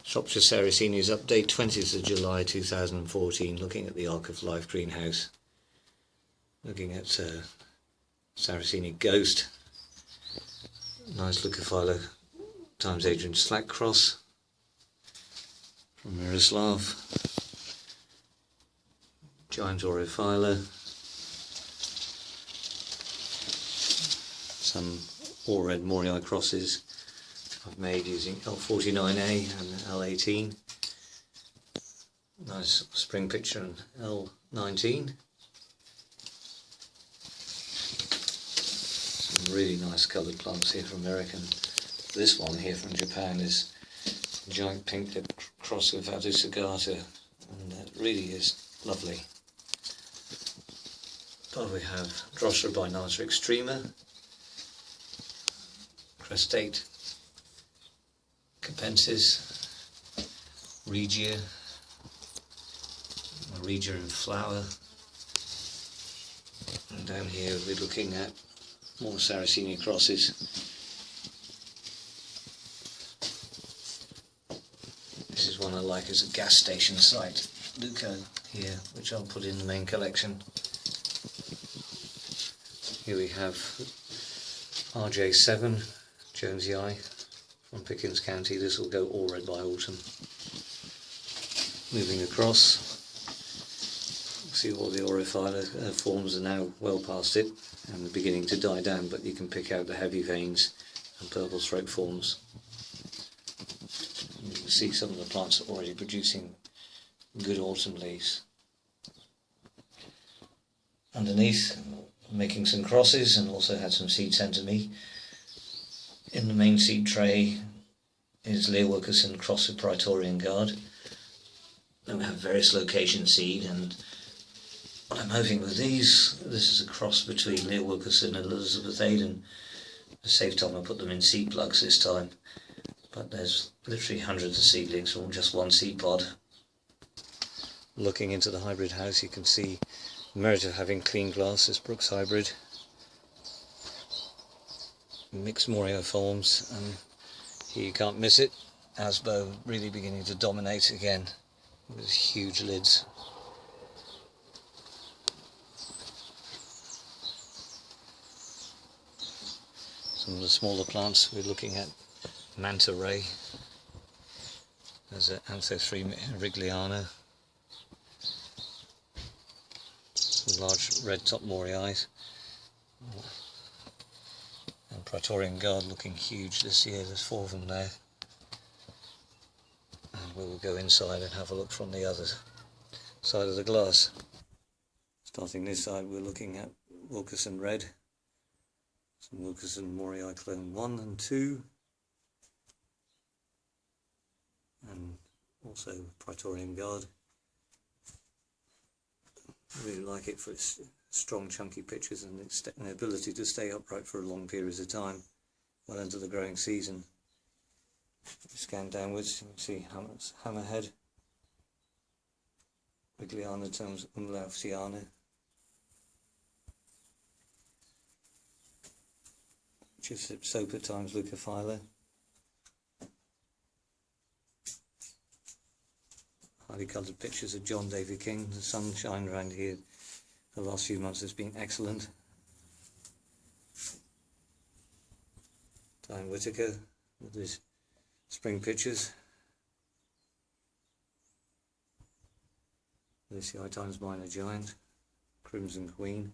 Shropshire Sarracenias update, 20th of July 2014, looking at the Arc of Life greenhouse, looking at Sarracenia Ghost, nice Leucophylla times Adrian Slack cross from Miroslav, giant Orophylla, some all red Morii crosses I've made using L49A and L18. Nice spring picture on L19. Some really nice coloured plants here from America. This one here from Japan is a giant pink lip cross with Vadu Sagata, and that really is lovely. But we have Drosera binata extrema, Crestate Capensis, Regia and Flava, and down here we're looking at more Sarracenia crosses. This is one I like as a gas station site, Luco here, which I'll put in the main collection. Here we have RJ7 Jonesii from Pickens County. This will go all red by autumn. Moving across, see all the Orophylla forms are now well past it and they're beginning to die down, but you can pick out the heavy veins and purple throat forms. You can see some of the plants are already producing good autumn leaves. Underneath, making some crosses, and also had some seed sent to me. In the main seed tray is Leo Wilkerson cross with Praetorian Guard. Then we have various location seed, and what I'm hoping with these, this is a cross between Leo Wilkerson and Elizabeth Aden. To save time I put them in seed plugs this time, but there's literally hundreds of seedlings from just one seed pod. Looking into the hybrid house, you can see the merit of having clean glass, this Brooks hybrid. Mixed Morii forms, and here you can't miss it. Asbo really beginning to dominate again with huge lids. Some of the smaller plants we're looking at Manta Ray. There's an Antho3 Rigliana. Some large red top Morii. And Praetorian Guard looking huge this year, there's 4 of them there. And we will go inside and have a look from the other side of the glass. Starting this side, we're looking at Wilkerson Red, some Wilkerson Morii clone 1 and 2, and also Praetorian Guard. I really like it for its strong chunky pitches and its ability to stay upright for long periods of time well into the growing season. Scan downwards, you can see Hammerhead, Rigliana terms Umlauftiana, which is Sopa times Leucophylla, highly coloured pictures of John David King. The sunshine around here the last few months has been excellent. Diane Whitaker with his spring pictures. This is times Minor Giant, Crimson Queen,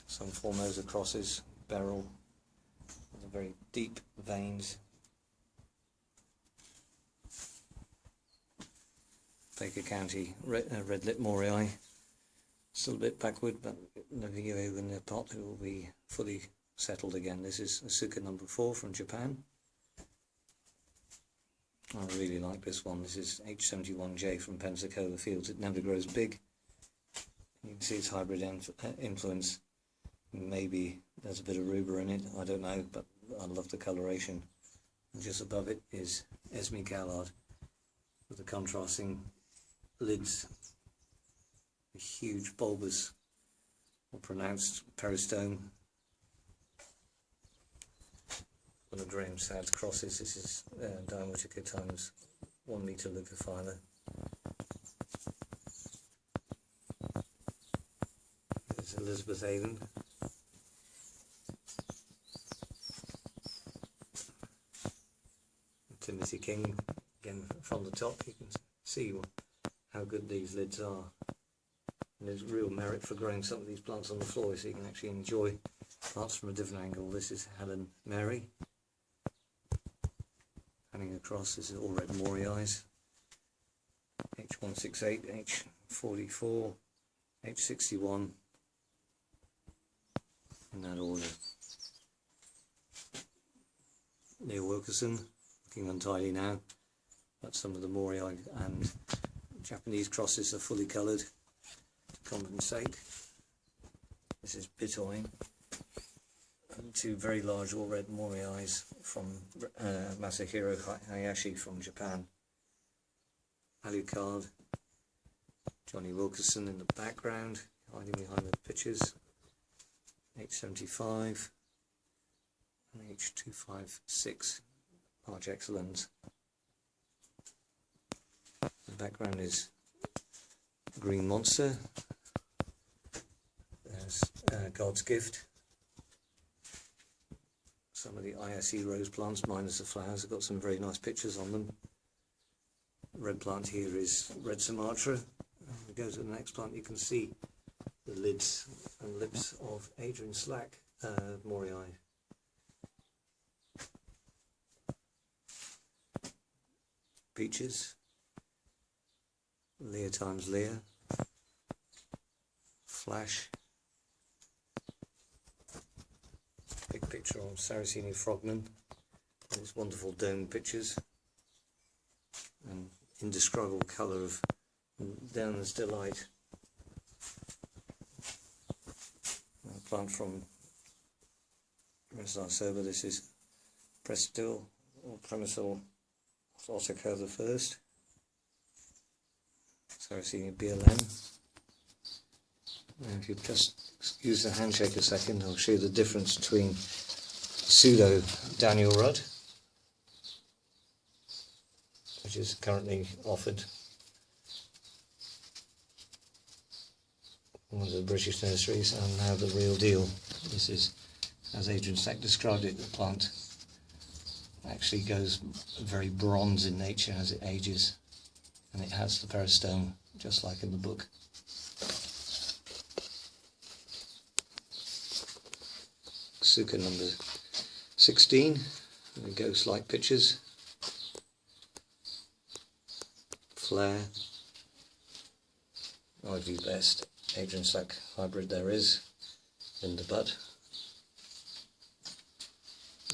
some Formosa crosses, Beryl with very deep veins. Baker County red lip Morii. Still a bit backward, but never give over in the pot, it will be fully settled again. This is Asuka number 4 from Japan. I really like this one. This is H71J from Pensacola Fields. It never grows big. You can see its hybrid influence. Maybe there's a bit of rhubarb in it, I don't know, but I love the coloration. And just above it is Esme Gallard with the contrasting lids. A huge bulbous or pronounced peristome one of Graham Sadd's crosses. This is Diametrica times 1 metre Flava. There's Elizabeth Avon. Timothy King, again from the top you can see how good these lids are. And there's real merit for growing some of these plants on the floor so you can actually enjoy plants from a different angle. This is Helen Mary. Hanging across, this is all red Morii, H168, H44, H61, in that order. Neil Wilkerson, looking untidy now, but some of the Morii and Japanese crosses are fully coloured to compensate. This is Bitoin, and two very large all red Morii from Masahiro Hayashi from Japan. Alucard, Johnny Wilkerson in the background, hiding behind the pictures, H75 and H256, large excellence. The background is Green Monster. There's God's Gift. Some of the ISE rose plants minus the flowers have got some very nice pictures on them. Red plant here is Red Sumatra. We go to the next plant, you can see the lids and lips of Adrian Slack Morii. Peaches, Leah times Leah, Flash, big picture of Sarracenia frogman, these wonderful dome pictures, and indescribable colour of Downers Delight. A plant from Resasoba, this is Prestil or Premisal Ottokar the First, Sarracenia BLM. Now if you just excuse the handshake a second, I'll show you the difference between pseudo Daniel Rudd, which is currently offered in one of the British nurseries, and now the real deal. This is, as Adrian Slack described it, the plant actually goes very bronze in nature as it ages, and it has the peristome just like in the book. Suka number 16, the ghost-like pictures. Flare, arguably best Adrian Slack hybrid there is in the bud.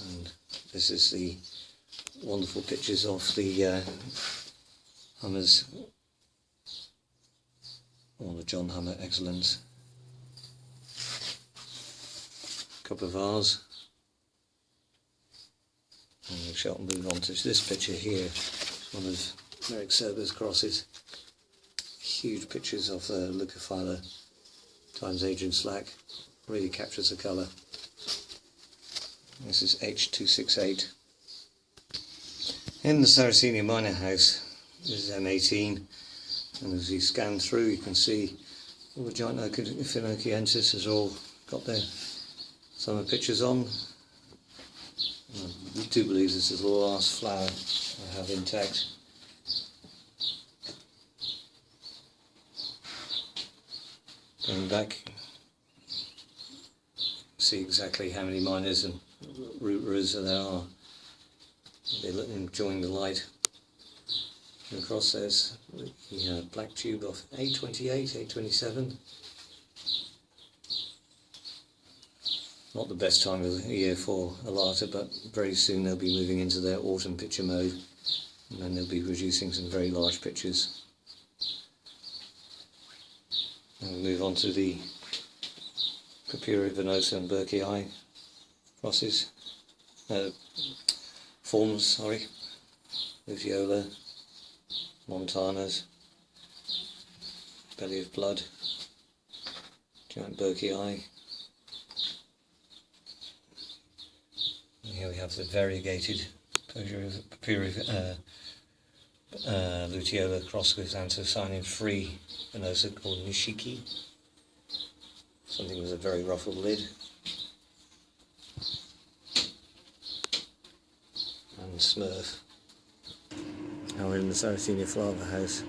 And this is the wonderful pictures of the Hummers, or the John Hummer Excellence. Couple of R's, and we shall move on to this picture here. It's one of Merrick Serber's crosses. Huge pictures of Leucophila times Adrian Slack, really captures the colour. This is H268. In the Sarracenia minor house, this is M18, and as you scan through you can see all the giant Ephinociensis has all got their summer pictures on. I do believe this is the last flower I have intact. Going back, see exactly how many minors and root rows there are. They're enjoying the light. And across there's the black tube of A28, A27. Not the best time of the year for Alata, but very soon they'll be moving into their autumn picture mode, and then they'll be producing some very large pictures. And we'll move on to the Papyri, Venosa and Burkii crosses, forms, sorry, Uviola, Montanas, Belly of Blood, giant Burkii, And here we have the variegated luteola crossed with anthocyanin free Venosa called Nishiki. Something with a very ruffled lid. And Smurf. Now we're in the Sarracenia Flava house.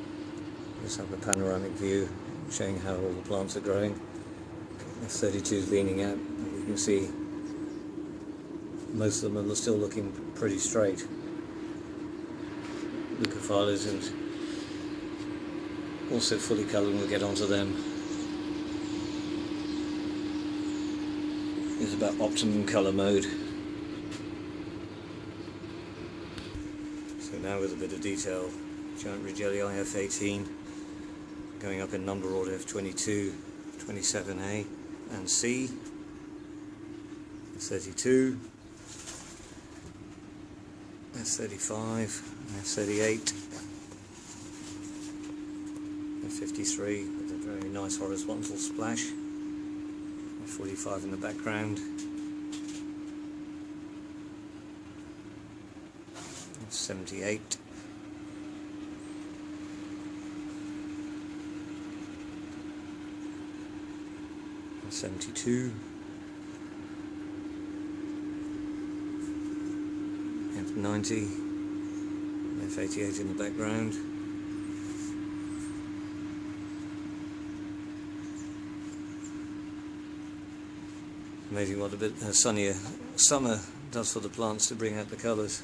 Let's have a panoramic view showing how all the plants are growing. F32 is leaning out. You can see most of them are still looking pretty straight. Leucophyllus and also fully coloured, we'll get onto them. It's about optimum colour mode. So now with a bit of detail, giant Regelii F18 going up in number order F22, 27A and C, F32, F35, F38, F53 with a very nice horizontal splash, F45 in the background, F78, F72, F90, F88 in the background, amazing what a bit sunnier summer does for the plants to bring out the colours.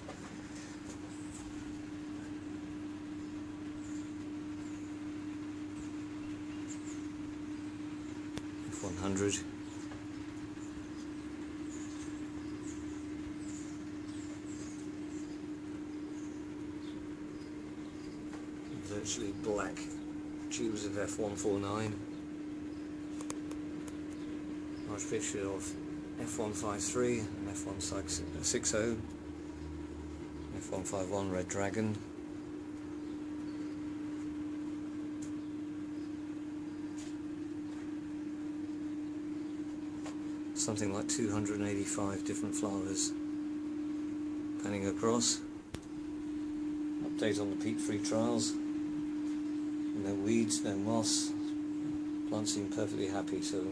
F100, virtually black tubes of F149, large picture of F153 and F160, F151 Red Dragon, something like 285 different flowers panning across. Update on the peat-free trials. No weeds, no moss. Plants seem perfectly happy, so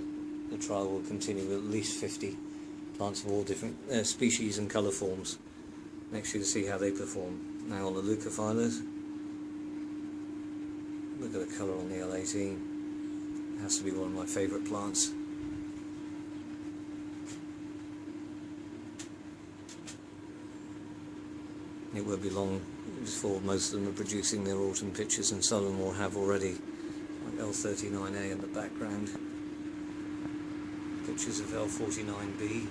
the trial will continue with at least 50 plants of all different species and colour forms next year to see how they perform. Now on the Leucophyllus, look at the colour on the L18. It has to be one of my favourite plants. It won't be long before most of them are producing their autumn pictures, and some of them will have already, like L39A in the background. Pictures of L49B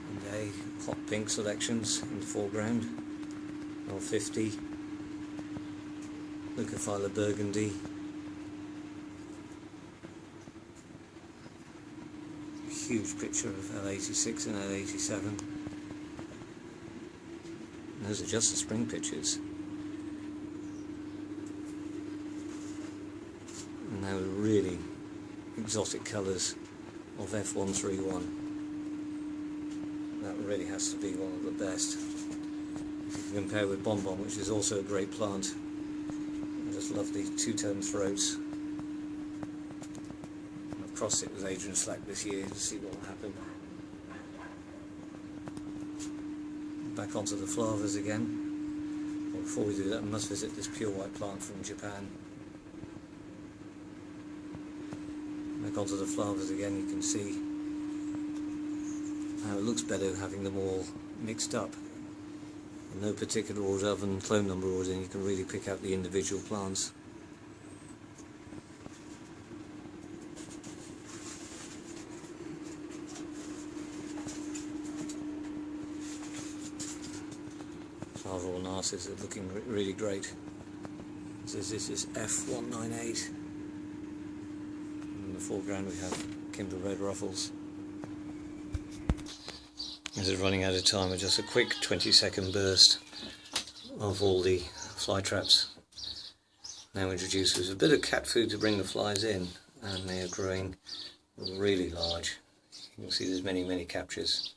and A, hot pink selections in the foreground. L50, Leucophylla burgundy, huge picture of L86 and L87. Those are just the spring pictures. And now the really exotic colours of F131. That really has to be one of the best. If you can compare with Bonbon, which is also a great plant. And just lovely two-tone throats. I've crossed it with Adrian Slack this year to see what will happen. Back onto the Flavas again. Well, before we do that, we must visit this pure white plant from Japan. Back onto the Flavas again, you can see how it looks better having them all mixed up. In no particular order other than clone number order, and you can really pick out the individual plants. Flava Narcissus are looking really great. So this is F198. In the foreground we have Kimber Red Ruffles. This is running out of time with just a quick 20-second burst of all the fly traps. Now introduced with a bit of cat food to bring the flies in, and they are growing really large. You can see there's many captures.